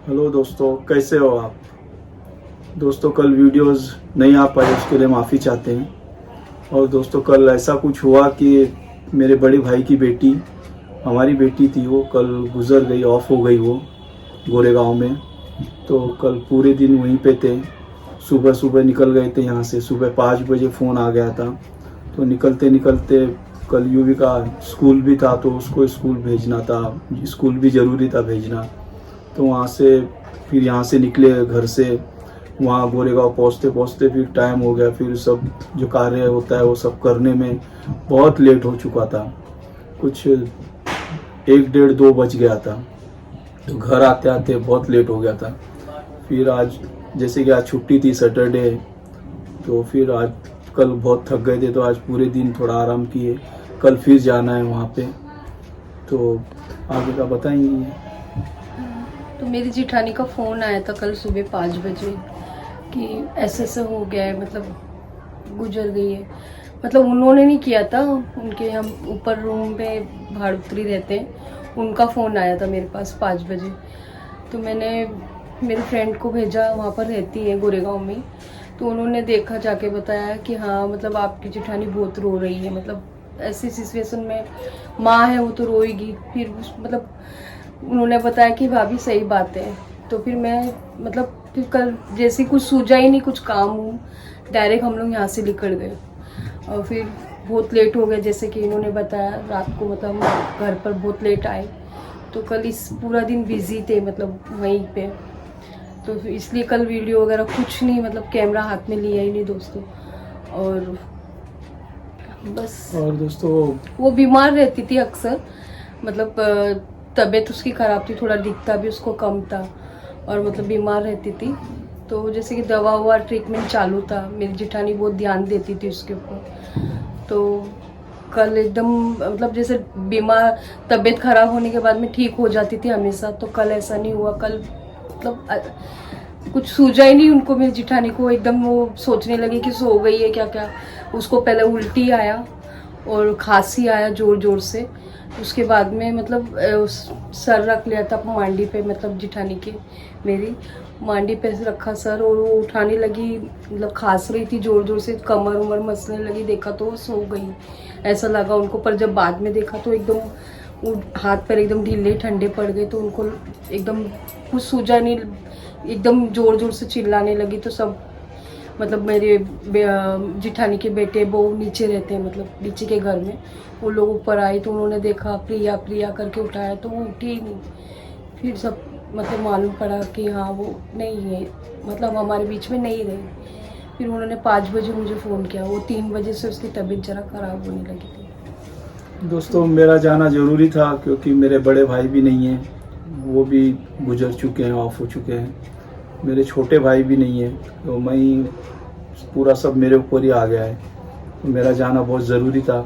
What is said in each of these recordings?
Hello दोस्तों, कैसे हो आप। दोस्तों कल वीडियोस नहीं आ पाए, उसके लिए माफ़ी चाहते हैं। और दोस्तों कल ऐसा कुछ हुआ कि मेरे बड़े भाई की बेटी, हमारी बेटी थी, वो कल गुज़र गई, ऑफ हो गई वो गोरेगांव में। तो कल पूरे दिन वहीं पे थे। सुबह सुबह निकल गए थे यहाँ से, सुबह 5 बजे फ़ोन आ गया था। तो निकलते निकलते कल यूवी का स्कूल भी था, तो उसको स्कूल भेजना था, स्कूल भी ज़रूरी था भेजना। तो वहाँ से फिर यहाँ से निकले घर से, वहाँ गोरेगांव पहुँचते पहुँचते फिर टाइम हो गया। फिर सब जो कार्य होता है वो सब करने में बहुत लेट हो चुका था, कुछ 1 डेढ़ 2 बज गया था। तो घर आते आते बहुत लेट हो गया था। फिर आज जैसे कि आज छुट्टी थी, सैटरडे, तो फिर आज कल बहुत थक गए थे, तो आज पूरे दिन थोड़ा आराम किए। कल फिर जाना है वहाँ पे, तो आगे का बताएंगे। तो मेरी जेठानी का फ़ोन आया था कल सुबह 5 बजे कि ऐसे हो गया है, मतलब गुजर गई है। मतलब उन्होंने नहीं किया था, उनके हम ऊपर रूम पे भाड़ुत्री रहते हैं, उनका फ़ोन आया था मेरे पास 5 बजे। तो मैंने मेरे फ्रेंड को भेजा, वहाँ पर रहती है गोरेगांव में। तो उन्होंने देखा, जाके बताया कि हाँ मतलब आपकी जेठानी बहुत रो रही है। मतलब ऐसी सिचुएशन में माँ है वो तो रोएगी। फिर मतलब उन्होंने बताया कि भाभी सही बात है। तो फिर मैं मतलब फिर कल जैसे कुछ सूझा ही नहीं, कुछ काम हूँ, डायरेक्ट हम लोग यहाँ से निकल गए। और फिर बहुत लेट हो गया, जैसे कि इन्होंने बताया रात को, मतलब हम घर पर बहुत लेट आए। तो कल इस पूरा दिन बिजी थे मतलब वहीं पे। तो इसलिए कल वीडियो वगैरह कुछ नहीं, मतलब कैमरा हाथ में लिया ही नहीं दोस्तों। और बस और दोस्तों वो बीमार रहती थी अक्सर, मतलब तबीयत उसकी ख़राब थी, थोड़ा दिखता भी उसको कम था, और मतलब बीमार रहती थी। तो जैसे कि दवा हुआ, ट्रीटमेंट चालू था, मेरी जेठानी बहुत ध्यान देती थी उसके ऊपर। तो कल एकदम मतलब जैसे बीमार, तबीयत ख़राब होने के बाद में ठीक हो जाती थी हमेशा, तो कल ऐसा नहीं हुआ। कल मतलब कुछ सूझा ही नहीं उनको, मेरी जेठानी को। एकदम वो सोचने लगी कि सो गई है क्या क्या। उसको पहले उल्टी आया और खांसी आया ज़ोर ज़ोर से। उसके बाद में मतलब सर रख लिया था मांडी पे, मतलब जेठानी के मेरी मांडी पे रखा सर, और वो उठाने लगी, मतलब खांस रही थी ज़ोर ज़ोर से, कमर उमर मसलने लगी। देखा तो वो सो गई ऐसा लगा उनको, पर जब बाद में देखा तो एकदम वो हाथ पैर एकदम ढीले ठंडे पड़ गए। तो उनको एकदम कुछ सूझा नहीं, एकदम ज़ोर ज़ोर से चिल्लाने लगी। तो सब मतलब मेरे जिठानी के बेटे बहू नीचे रहते हैं, मतलब नीचे के घर में, वो लोग ऊपर आए तो उन्होंने देखा, प्रिया प्रिया करके उठाया तो वो उठी ही नहीं। फिर सब मतलब मालूम पड़ा कि हाँ वो नहीं है, मतलब हमारे बीच में नहीं रही। फिर उन्होंने 5 बजे मुझे फ़ोन किया, वो 3 बजे से उसकी तबीयत ज़रा ख़राब होने लगी थी। दोस्तों मेरा जाना ज़रूरी था, क्योंकि मेरे बड़े भाई भी नहीं हैं, वो भी गुजर चुके हैं, ऑफ हो चुके हैं। मेरे छोटे भाई भी नहीं हैं, तो मैं ही, पूरा सब मेरे ऊपर ही आ गया है। तो मेरा जाना बहुत ज़रूरी था,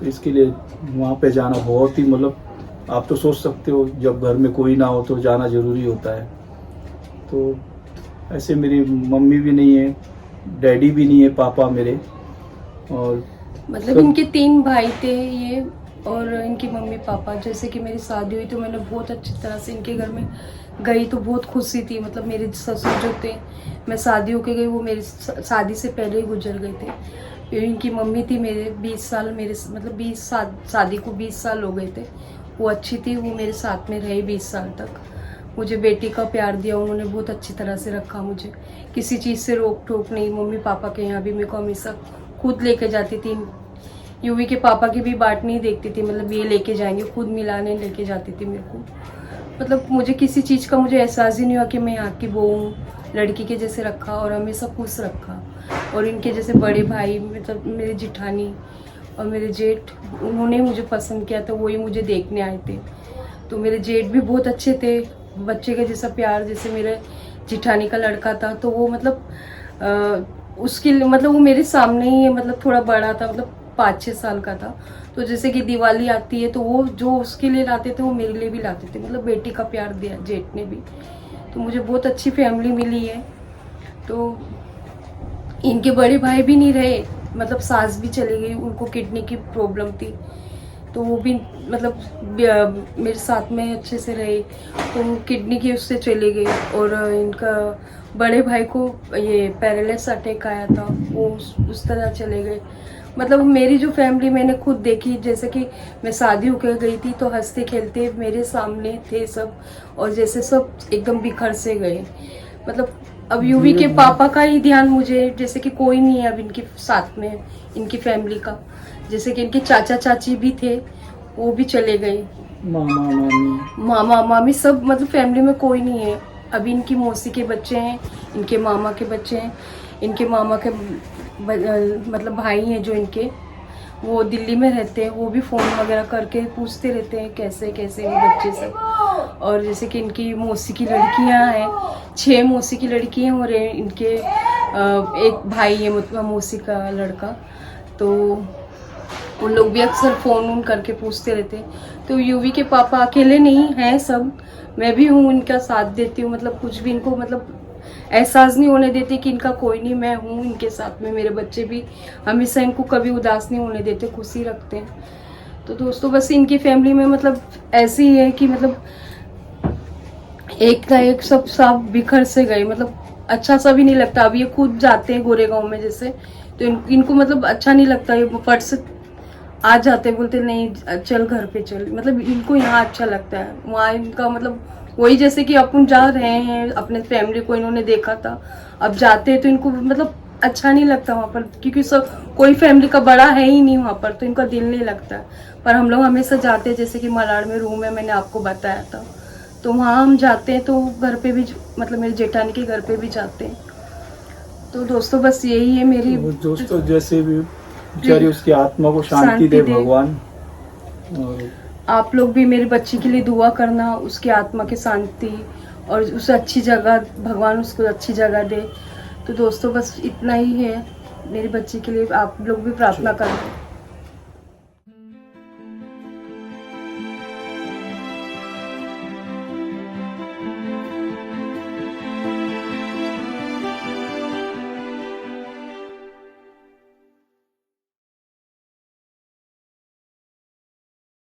तो इसके लिए वहाँ पे जाना बहुत ही, मतलब आप तो सोच सकते हो, जब घर में कोई ना हो तो जाना ज़रूरी होता है। तो ऐसे मेरी मम्मी भी नहीं है, डैडी भी नहीं है, पापा मेरे, और मतलब सब। इनके 3 भाई थे ये, और इनकी मम्मी पापा। जैसे कि मेरी शादी हुई तो मैंने बहुत अच्छी तरह से इनके घर में गई, तो बहुत खुशी थी। मतलब मेरे ससुर जो थे, मैं शादी होके गई, वो मेरी शादी से पहले ही गुजर गए थे। फिर इनकी मम्मी थी, मेरे 20 साल, मेरे मतलब 20 साल शादी को 20 साल हो गए थे। वो अच्छी थी, वो मेरे साथ में रही 20 साल तक। मुझे बेटी का प्यार दिया उन्होंने, बहुत अच्छी तरह से रखा मुझे, किसी चीज़ से रोक टोक नहीं। मम्मी पापा के यहाँ भी मेरे को हमेशा खुद लेके जाती थी। यूवी के पापा की भी बाट नहीं देखती थी, मतलब ये लेके जाएंगे, खुद मिलाने लेके जाती थी मेरे को। मतलब मुझे किसी चीज़ का मुझे एहसास ही नहीं हुआ कि मैं यहाँ की बहू हूँ। लड़की के जैसे रखा और हमेशा खुश रखा। और इनके जैसे बड़े भाई, मतलब मेरी जिठानी और मेरे जेठ, उन्होंने मुझे पसंद किया था, वही मुझे देखने आए थे। तो मेरे जेठ भी बहुत अच्छे थे, बच्चे के जैसा प्यार। जैसे मेरे जिठानी का लड़का था, तो वो मतलब उसके मतलब वो मेरे सामने ही है, मतलब थोड़ा बड़ा था, मतलब 5-6 साल का था। तो जैसे कि दिवाली आती है तो वो जो उसके लिए लाते थे वो मेरे लिए भी लाते थे, मतलब बेटी का प्यार दिया जेठ ने भी। तो मुझे बहुत अच्छी फैमिली मिली है। तो इनके बड़े भाई भी नहीं रहे, मतलब सास भी चली गई, उनको किडनी की प्रॉब्लम थी। तो वो भी मतलब मेरे साथ में अच्छे से रहे। तो किडनी की उससे चली गई, और इनका बड़े भाई को ये पैरालिसिस अटैक आया था, वो उस तरह चले गए। मतलब मेरी जो फैमिली मैंने खुद देखी, जैसे कि मैं शादी होकर गई थी तो हंसते खेलते मेरे सामने थे सब, और जैसे सब एकदम बिखर से गए। मतलब अब यूवी के पापा का ही ध्यान मुझे, जैसे कि कोई नहीं है अब इनके साथ में, इनकी फैमिली का। जैसे कि इनके चाचा चाची भी थे, वो भी चले गए। मामा मामी सब, मतलब फैमिली में कोई नहीं है। अभी इनकी मौसी के बच्चे हैं, इनके मामा के बच्चे हैं, इनके मामा के मतलब भाई हैं जो इनके, वो दिल्ली में रहते हैं। वो भी फ़ोन वगैरह करके पूछते रहते हैं कैसे कैसे ये बच्चे सब। और जैसे कि इनकी मौसी की लड़कियां हैं, 6 मौसी की लड़कियां, और इनके एक भाई है मतलब मौसी का लड़का। तो उन लोग भी अक्सर फ़ोन करके पूछते रहते हैं। तो यूवी के पापा अकेले नहीं हैं, सब मैं भी हूँ, इनका साथ देती हूँ। मतलब कुछ भी इनको मतलब एहसास नहीं होने देते कि इनका कोई नहीं, मैं हूँ इनके साथ में। मेरे बच्चे भी हमेशा इनको कभी उदास नहीं होने देते, खुशी रखते हैं। तो दोस्तों बस इनकी फैमिली में मतलब ऐसे ही है कि मतलब एक ना एक सब साफ बिखर से गए। मतलब अच्छा सा भी नहीं लगता। अब ये खुद जाते हैं गोरेगांव में जैसे, तो इनको मतलब अच्छा नहीं लगता। ये फट से आ जाते, बोलते नहीं चल घर पे चल। मतलब इनको यहाँ अच्छा लगता है, वहाँ इनका मतलब वही जैसे कि अपन जा रहे हैं अपने फैमिली को इन्होंने देखा था, अब जाते हैं तो इनको मतलब अच्छा नहीं लगता वहाँ पर, क्योंकि सब कोई फैमिली का बड़ा है ही नहीं वहाँ पर, तो इनका दिल नहीं लगता है। पर हम लोग हमेशा जाते हैं, जैसे कि मलाड में रूम है, मैंने आपको बताया था, तो वहाँ हम जाते हैं। तो घर पे भी मतलब मेरे जेठानी के घर पे भी जाते हैं। तो दोस्तों बस यही है मेरी। दोस्तों जैसे भी बेचारी उसकी आत्मा को शांति दे भगवान। और आप लोग भी मेरे बच्ची के लिए दुआ करना, उसकी आत्मा की शांति, और उसे अच्छी जगह, भगवान उसको अच्छी जगह दे। तो दोस्तों बस इतना ही है मेरी बच्ची के लिए, आप लोग भी प्रार्थना करें।